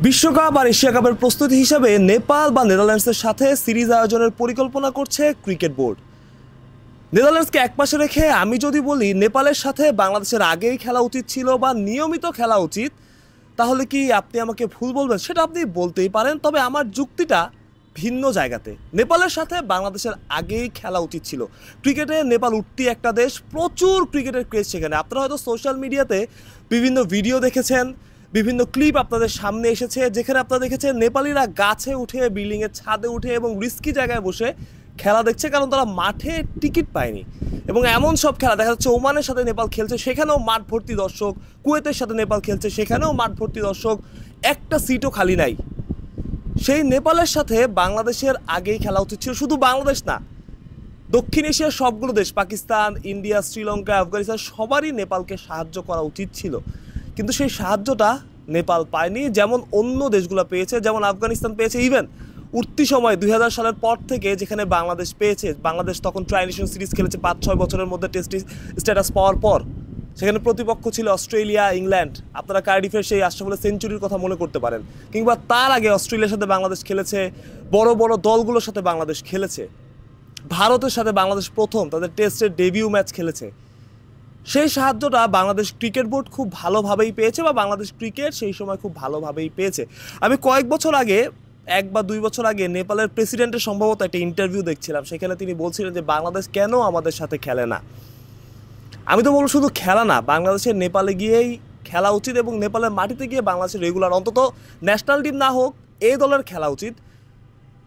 বিশ্বকাপ আর এশিয়া কাপের প্রস্তুতি হিসাবে নেপাল বা নেদারল্যান্ডসের সাথে সিরিজ আয়োজনের পরিকল্পনা করছে ক্রিকেট বোর্ড। নেদারল্যান্ডসকে একপাশে রেখে আমি যদি বলি নেপালের সাথে বাংলাদেশের আগেই খেলা উচিত ছিল বা নিয়মিত খেলা উচিত, তাহলে কি আপনি আমাকে ভুল বলবেন? সেটা আপনি বলতেই পারেন, তবে আমার যুক্তিটা ভিন্ন জায়গাতে। নেপালের সাথে বাংলাদেশের আগেই খেলা উচিত ছিল। ক্রিকেটে নেপাল উঠতি একটা দেশ, প্রচুর ক্রিকেটের ক্রেজ সেখানে। আপনারা হয়তো সোশ্যাল মিডিয়াতে বিভিন্ন ভিডিও দেখেছেন, বিভিন্ন ক্লিপ আপনাদের সামনে এসেছে, যেখানে আপনারা দেখেছেন নেপালিরা গাছে উঠে, বিল্ডিংয়ের ছাদে উঠে এবং রিস্কি জায়গায় বসে খেলা দেখছে, কারণ তারা মাঠে টিকিট পায়নি। এবং এমন সব খেলা দেখা যাচ্ছে, ওমানের সাথে নেপাল খেলছে, সেখানেও মাঠ ভর্তি দর্শক। কুয়েতের সাথে নেপাল খেলছে, সেখানেও মাঠ ভর্তি দর্শক, একটা সিটও খালি নাই। সেই নেপালের সাথে বাংলাদেশের আগেই খেলা উচিত ছিল। শুধু বাংলাদেশ না, দক্ষিণ এশিয়ার সবগুলো দেশ, পাকিস্তান, ইন্ডিয়া, শ্রীলঙ্কা, আফগানিস্তান, সবারই নেপালকে সাহায্য করা উচিত ছিল। কিন্তু সেই সাহায্যটা নেপাল পায়নি, যেমন অন্য দেশগুলো পেয়েছে, যেমন আফগানিস্তান পেয়েছে। ইভেন উঠতি সময় 2000 সালের পর থেকে যেখানে বাংলাদেশ পেয়েছে, বাংলাদেশ তখন ট্রাইনেশন সিরিজ খেলেছে 5-6 বছরের মধ্যে টেস্ট স্ট্যাটাস পাওয়ার পর। সেখানে প্রতিপক্ষ ছিল অস্ট্রেলিয়া, ইংল্যান্ড। আপনারা কার্ডিফের সেই আশরাফুলের সেঞ্চুরির কথা মনে করতে পারেন। কিংবা তার আগে অস্ট্রেলিয়ার সাথে বাংলাদেশ খেলেছে, বড় বড় দলগুলোর সাথে বাংলাদেশ খেলেছে। ভারতের সাথে বাংলাদেশ প্রথম তাদের টেস্টের ডেবিউ ম্যাচ খেলেছে। সেই সাহায্যটা বাংলাদেশ ক্রিকেট বোর্ড খুব ভালোভাবেই পেয়েছে, বা বাংলাদেশ ক্রিকেট সেই সময় খুব ভালোভাবেই পেয়েছে। আমি কয়েক বছর আগে, 1 বা 2 বছর আগে নেপালের প্রেসিডেন্টের সম্ভবত একটা ইন্টারভিউ দেখছিলাম, সেখানে তিনি বলছিলেন যে বাংলাদেশ কেন আমাদের সাথে খেলে না। আমি তো বলবো শুধু খেলা না, বাংলাদেশের নেপালে গিয়েই খেলা উচিত, এবং নেপালের মাটিতে গিয়ে বাংলাদেশের রেগুলার অন্তত ন্যাশনাল টিম না হোক, এই দলের খেলা উচিত।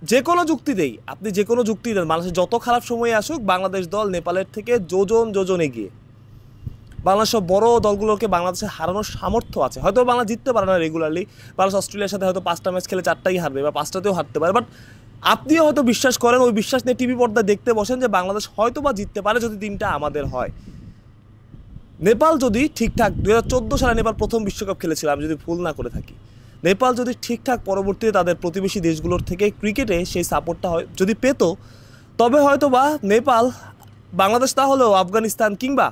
যে কোনো যুক্তিতেই আপনি যে কোনো যুক্তি দেন, বাংলাদেশের যত খারাপ সময়ে আসুক, বাংলাদেশ দল নেপালের থেকে যোজন এগিয়ে। বাংলাদেশ সব বড় দলগুলোকে বাংলাদেশের হারানোর সামর্থ্য আছে। হয়তো বাংলা জিততে পারে না রেগুলারলি, বাংলাদেশ অস্ট্রেলিয়ার সাথে হয়তো 5টা ম্যাচ খেলে 4টাই হারবে বা 5টাতেও হারতে পারে, বাট আপনিও হয়তো বিশ্বাস করেন, ওই বিশ্বাস নিয়ে টিভি পর্দায় দেখতে বসেন যে বাংলাদেশ হয়তো বা জিততে পারে যদি টিমটা আমাদের হয়। নেপাল যদি ঠিকঠাক 2014 সালে নেপাল প্রথম বিশ্বকাপ খেলেছিল, আমি যদি ভুল না করে থাকি, নেপাল যদি ঠিকঠাক পরবর্তীতে তাদের প্রতিবেশী দেশগুলোর থেকে ক্রিকেটে সেই সাপোর্টটা যদি পেত, তবে হয়তো বা নেপাল বাংলাদেশ না হলেও আফগানিস্তান কিংবা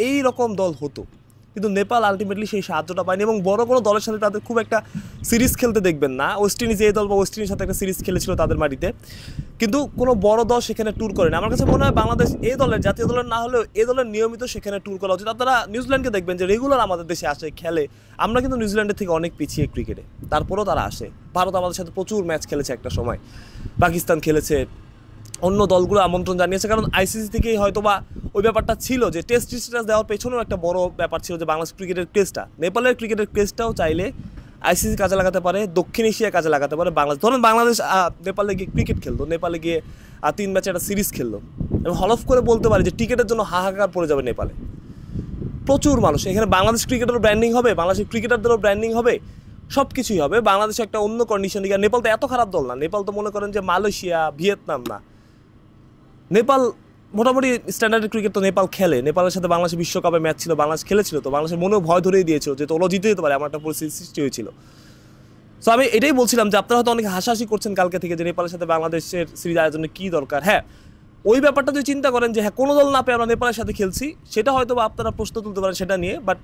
এই রকম দল হতো। কিন্তু নেপাল আলটিমেটলি সেই সাহায্যটা পায়নি, এবং বড় কোনো দলের সাথে তাদের খুব একটা সিরিজ খেলতে দেখবেন না। ওয়েস্ট ইন্ডিজ এই দল বা ওয়েস্ট ইন্ডিজের সাথে একটা সিরিজ খেলেছিল তাদের মাটিতে, কিন্তু কোনো বড় দল সেখানে ট্যুর করেনি। আমার কাছে মনে হয় বাংলাদেশ এই দলের, জাতীয় দলের না হলেও এই দলের নিয়মিত সেখানে ট্যুর করা উচিত। আপনারা নিউজিল্যান্ডকে দেখবেন যে রেগুলার আমাদের দেশে আসে, খেলে। আমরা কিন্তু নিউজিল্যান্ডের থেকে অনেক পিছিয়ে ক্রিকেটে, তারপরেও তারা আসে। ভারত আমাদের সাথে প্রচুর ম্যাচ খেলেছে একটা সময়, পাকিস্তান খেলেছে, অন্য দলগুলো আমন্ত্রণ জানিয়েছে, কারণ আইসিসি থেকেই হয়তো বা ওই ব্যাপারটা ছিল যে টেস্ট স্ট্যাটাস দেওয়ার পেছনেও একটা বড় ব্যাপার ছিল যে বাংলাদেশ ক্রিকেটের ক্রেজটা, নেপালের ক্রিকেটের ক্রেজটাও চাইলে আইসিসি কাজে লাগাতে পারে, দক্ষিণ এশিয়া কাজে লাগাতে পারে বাংলাদেশ। ধরুন বাংলাদেশ নেপালে গিয়ে ক্রিকেট খেলতো, নেপালে গিয়ে 3 ম্যাচে একটা সিরিজ খেললো, এবং হলফ করে বলতে পারি যে টিকেটের জন্য হাহাকার পড়ে যাবে নেপালে। প্রচুর মানুষ, এখানে বাংলাদেশ ক্রিকেটেরও ব্র্যান্ডিং হবে, বাংলাদেশের ক্রিকেটারদেরও ব্র্যান্ডিং হবে, সব কিছুই হবে। বাংলাদেশে একটা অন্য কন্ডিশন। নেপাল তো এত খারাপ দল না, নেপাল তো মনে করেন যে মালয়েশিয়া, ভিয়েতনাম না। নেপাল মোটামুটি স্ট্যান্ডার্ডের ক্রিকেট তো নেপাল খেলে। নেপালের সাথে বাংলাদেশের বিশ্বকাপে ম্যাচ ছিল, বাংলাদেশ খেলেছিল, তো বাংলাদেশের মনেও ভয় ধরেই দিয়েছিল যে তোলো জিতে যেতে পারে, এমন একটা পরিস্থিতি সৃষ্টি হয়েছিল। সো আমি এটাই বলছিলাম যে আপনারা হয়তো অনেক হাসাহাসি করছেন কালকে থেকে যে নেপালের সাথে বাংলাদেশের সিরিজ আয়োজনের কী দরকার। হ্যাঁ, ওই ব্যাপারটা যদি চিন্তা করেন যে হ্যাঁ কোনো দল না পেয়ে আমরা নেপালের সাথে খেলছি, সেটা হয়তো বা আপনারা প্রশ্ন তুলতে পারেন সেটা নিয়ে। বাট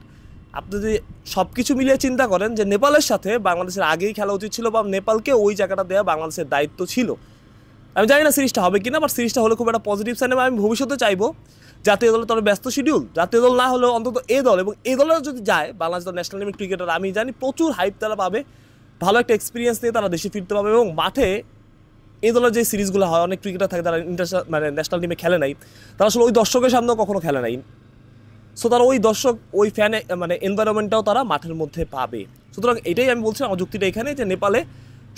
আপনি যদি সব কিছু মিলিয়ে চিন্তা করেন যে নেপালের সাথে বাংলাদেশের আগেই খেলা উচিত ছিল, বা নেপালকে ওই জায়গাটা দেওয়া বাংলাদেশের দায়িত্ব ছিল। আমি জানি না সিরিজটা হবে কিনা, বাট সিরিজটা হলে খুব একটা পজিটিভ সাইন। আমি ভবিষ্যতে চাইবো জাতীয় দলের তবে ব্যস্ত শিডিউল, জাতীয় দল না হলেও অন্তত এ দল, এবং এ দলের যদি যায় বাংলাদেশ দল ন্যাশনাল টিমের ক্রিকেটার, আমি জানি প্রচুর হাইপ তারা পাবে, ভালো একটা এক্সপিরিয়েন্স নিয়ে তারা দেশে ফিরতে পারবে। এবং মাঠে এই দলের যে সিরিজগুলো হয়, অনেক ক্রিকেটার থাকে তারা ইন্টারন্যাশনাল ন্যাশনাল টিমে খেলে নাই, তারা আসলে ওই দর্শকের সামনেও কখনো খেলে নাই। সো তারা ওই দর্শক, ওই ফ্যান এনভায়রনমেন্টটাও তারা মাঠের মধ্যে পাবে। সুতরাং এটাই আমি বলছিলাম, আমার যুক্তিটা এখানে যে নেপালে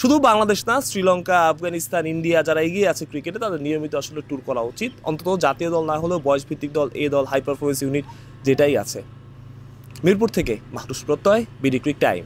শুধু বাংলাদেশ না, শ্রীলঙ্কা, আফগানিস্তান, ইন্ডিয়া যারা এগিয়ে আছে ক্রিকেটে, তাদের নিয়মিত আসলে ট্যুর করা উচিত। অন্তত জাতীয় দল না হলেও বয়স ভিত্তিক দল, এ দল, হাই পারফরমেন্স ইউনিট যেটাই আছে। মিরপুর থেকে মাহরুষ প্রত্যয়, বিডি ক্রিক টাইম।